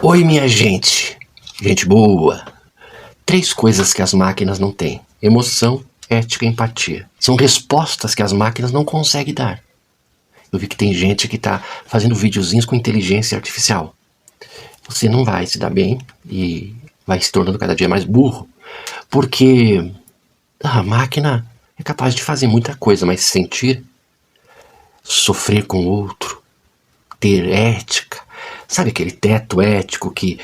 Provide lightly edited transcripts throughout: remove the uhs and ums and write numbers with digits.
Oi, minha gente. Gente boa. 3 coisas que as máquinas não têm: emoção, ética e empatia. São respostas que as máquinas não conseguem dar. Eu vi que tem gente que tá fazendo videozinhos com inteligência artificial. Você não vai se dar bem e vai se tornando cada dia mais burro, porque a máquina é capaz de fazer muita coisa, mas sentir, sofrer com o outro, ter ética, sabe aquele teto ético que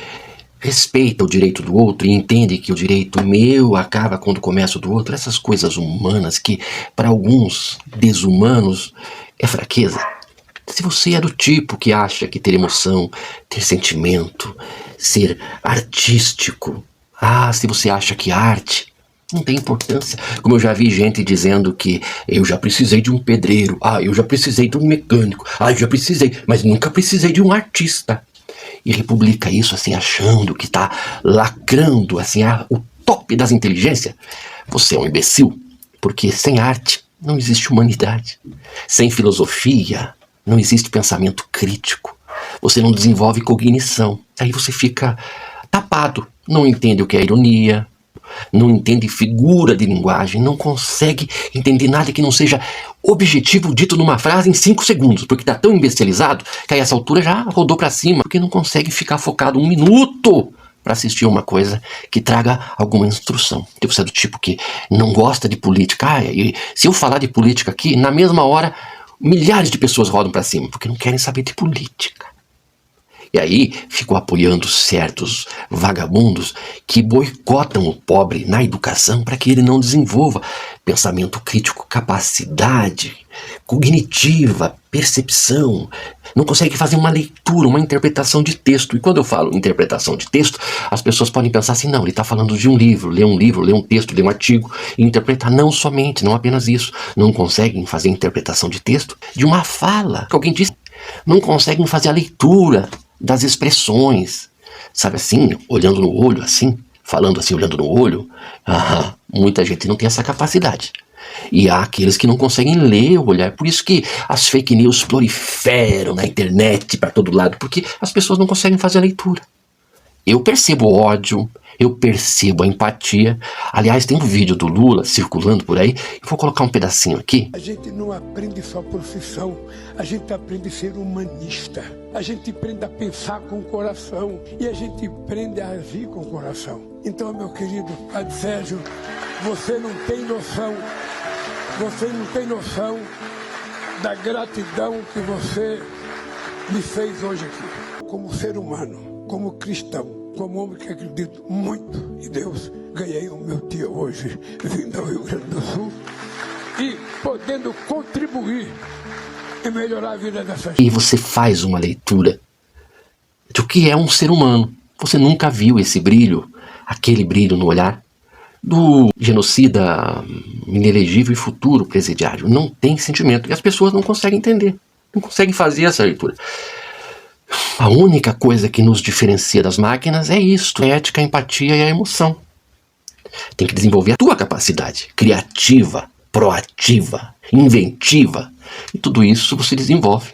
respeita o direito do outro e entende que o direito meu acaba quando começa o do outro, essas coisas humanas que para alguns desumanos é fraqueza. Se você é do tipo que acha que ter emoção, ter sentimento, ser artístico, se você acha que arte não tem importância, como eu já vi gente dizendo que eu já precisei de um pedreiro, eu já precisei de um mecânico, eu já precisei, mas nunca precisei de um artista. E republica isso assim, achando que tá lacrando assim, o top das inteligências. Você é um imbecil, porque sem arte não existe humanidade. Sem filosofia não existe pensamento crítico. Você não desenvolve cognição. Aí você fica tapado, não entende o que é ironia, não entende figura de linguagem, não consegue entender nada que não seja objetivo dito numa frase em 5 segundos, porque está tão imbecilizado que a essa altura já rodou para cima, porque não consegue ficar focado 1 minuto para assistir uma coisa que traga alguma instrução. Se você é do tipo que não gosta de política, e se eu falar de política aqui, na mesma hora milhares de pessoas rodam para cima, porque não querem saber de política. E aí ficam apoiando certos vagabundos que boicotam o pobre na educação para que ele não desenvolva pensamento crítico, capacidade cognitiva, percepção. Não consegue fazer uma leitura, uma interpretação de texto. E quando eu falo interpretação de texto, as pessoas podem pensar assim, não, ele está falando de um livro, ler um texto, ler um artigo e interpretar. Não somente, não apenas isso. Não conseguem fazer interpretação de texto de uma fala que alguém disse. Não conseguem fazer a leitura das expressões, sabe assim, olhando no olho, assim, falando assim, olhando no olho. Muita gente não tem essa capacidade. E há aqueles que não conseguem ler o olhar. Por isso que as fake news proliferam na internet para todo lado, porque as pessoas não conseguem fazer a leitura. Eu percebo o ódio, eu percebo a empatia. Aliás, tem um vídeo do Lula circulando por aí. Eu vou colocar um pedacinho aqui. A gente não aprende só profissão, a gente aprende a ser humanista. A gente aprende a pensar com o coração e a gente aprende a agir com o coração. Então, meu querido Padre Sérgio, você não tem noção da gratidão que você me fez hoje aqui. Como ser humano, como cristão, como homem que acredito muito em Deus, ganhei o meu dia hoje, vindo ao Rio Grande do Sul e podendo contribuir e melhorar a vida dessa gente. E você faz uma leitura de o que é um ser humano. Você nunca viu esse brilho, aquele brilho no olhar do genocida inelegível e futuro presidiário. Não tem sentimento. E as pessoas não conseguem entender, não conseguem fazer essa leitura. A única coisa que nos diferencia das máquinas é isto: a ética, a empatia e a emoção. Tem que desenvolver a tua capacidade criativa, proativa, inventiva. E tudo isso você desenvolve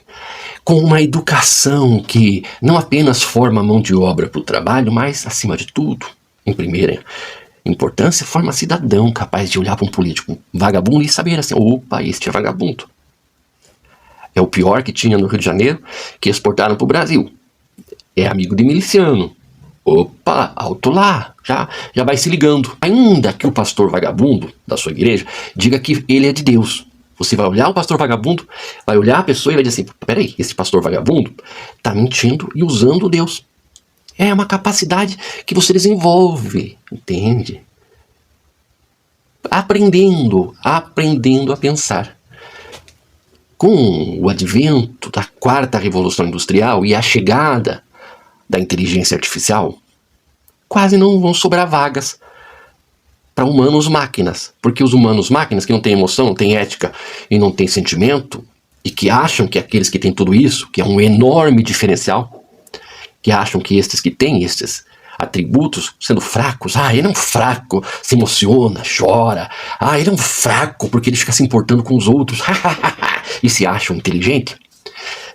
com uma educação que não apenas forma a mão de obra para o trabalho, mas, acima de tudo, em primeira importância, forma cidadão capaz de olhar para um político vagabundo e saber assim, opa, este é vagabundo. É o pior que tinha no Rio de Janeiro, que exportaram para o Brasil. É amigo de miliciano. Opa, alto lá, já vai se ligando. Ainda que o pastor vagabundo da sua igreja diga que ele é de Deus. Você vai olhar o pastor vagabundo, vai olhar a pessoa e vai dizer assim, peraí, esse pastor vagabundo está mentindo e usando Deus. É uma capacidade que você desenvolve, entende? Aprendendo a pensar. Com o advento da 4ª Revolução Industrial e a chegada da inteligência artificial, quase não vão sobrar vagas para humanos-máquinas. Porque os humanos-máquinas que não têm emoção, não têm ética e não têm sentimento, e que acham que aqueles que têm tudo isso, que é um enorme diferencial, que acham que estes que têm estes atributos, sendo fracos, ele é um fraco, se emociona, chora, ele é um fraco porque ele fica se importando com os outros, e se acham inteligente,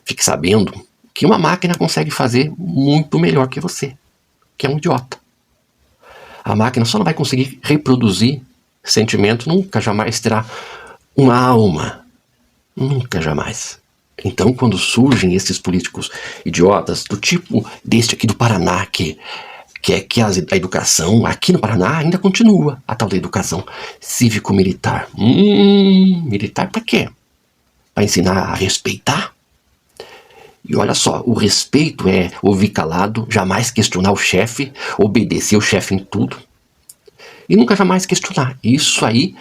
fique sabendo que uma máquina consegue fazer muito melhor que você, que é um idiota. A máquina só não vai conseguir reproduzir sentimento, nunca jamais terá uma alma. Nunca jamais. Então, quando surgem esses políticos idiotas, do tipo deste aqui do Paraná, que a educação aqui no Paraná ainda continua, a tal da educação cívico-militar. Militar pra quê? Para ensinar a respeitar? E olha só, o respeito é ouvir calado, jamais questionar o chefe, obedecer o chefe em tudo. E nunca jamais questionar. Isso aí,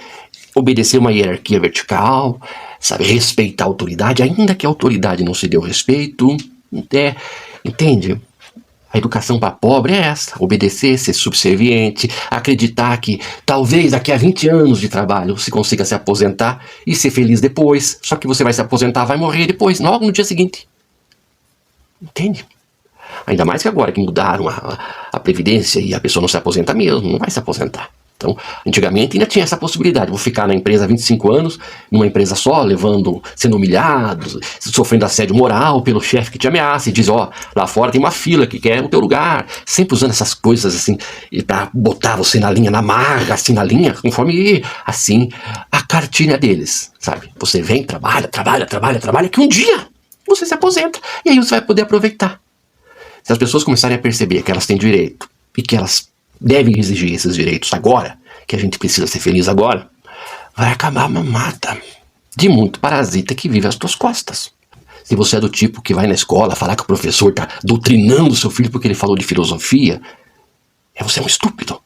obedecer uma hierarquia vertical, sabe, respeitar a autoridade, ainda que a autoridade não se dê o respeito. Entende? A educação para pobre é essa, obedecer, ser subserviente, acreditar que talvez daqui a 20 anos de trabalho você consiga se aposentar e ser feliz depois, só que você vai se aposentar, vai morrer depois, logo no dia seguinte. Entende? Ainda mais que agora que mudaram a Previdência e a pessoa não se aposenta mesmo, não vai se aposentar. Então, antigamente ainda tinha essa possibilidade. Vou ficar na empresa 25 anos, numa empresa só, sendo humilhado, sofrendo assédio moral pelo chefe que te ameaça e diz, lá fora tem uma fila que quer o teu lugar. Sempre usando essas coisas assim, pra botar você na linha, na marra, assim, na linha, conforme, assim, a cartilha deles, sabe? Você vem, trabalha, que um dia você se aposenta e aí você vai poder aproveitar. Se as pessoas começarem a perceber que elas têm direito e que elas devem exigir esses direitos agora, que a gente precisa ser feliz agora, vai acabar a mamata de muito parasita que vive às tuas costas. Se você é do tipo que vai na escola falar que o professor está doutrinando o seu filho porque ele falou de filosofia, você é um estúpido.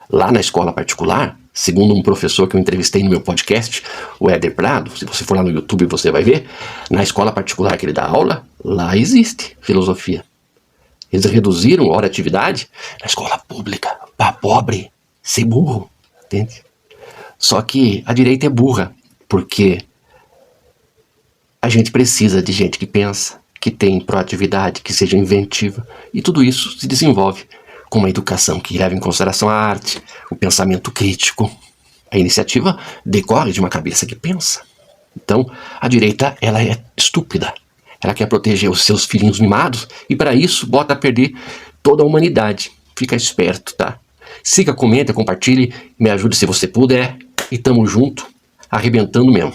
Lá na escola particular, segundo um professor que eu entrevistei no meu podcast, o Éder Prado, se você for lá no YouTube você vai ver, na escola particular que ele dá aula, lá existe filosofia. Eles reduziram a hora de atividade na escola pública para pobre ser burro, entende? Só que a direita é burra, porque a gente precisa de gente que pensa, que tem proatividade, que seja inventiva, e tudo isso se desenvolve com uma educação que leva em consideração a arte, o pensamento crítico. A iniciativa decorre de uma cabeça que pensa. Então, a direita, ela é estúpida. Ela quer proteger os seus filhinhos mimados e para isso bota a perder toda a humanidade. Fica esperto, tá? Siga, comenta, compartilhe, me ajude se você puder e tamo junto, arrebentando mesmo.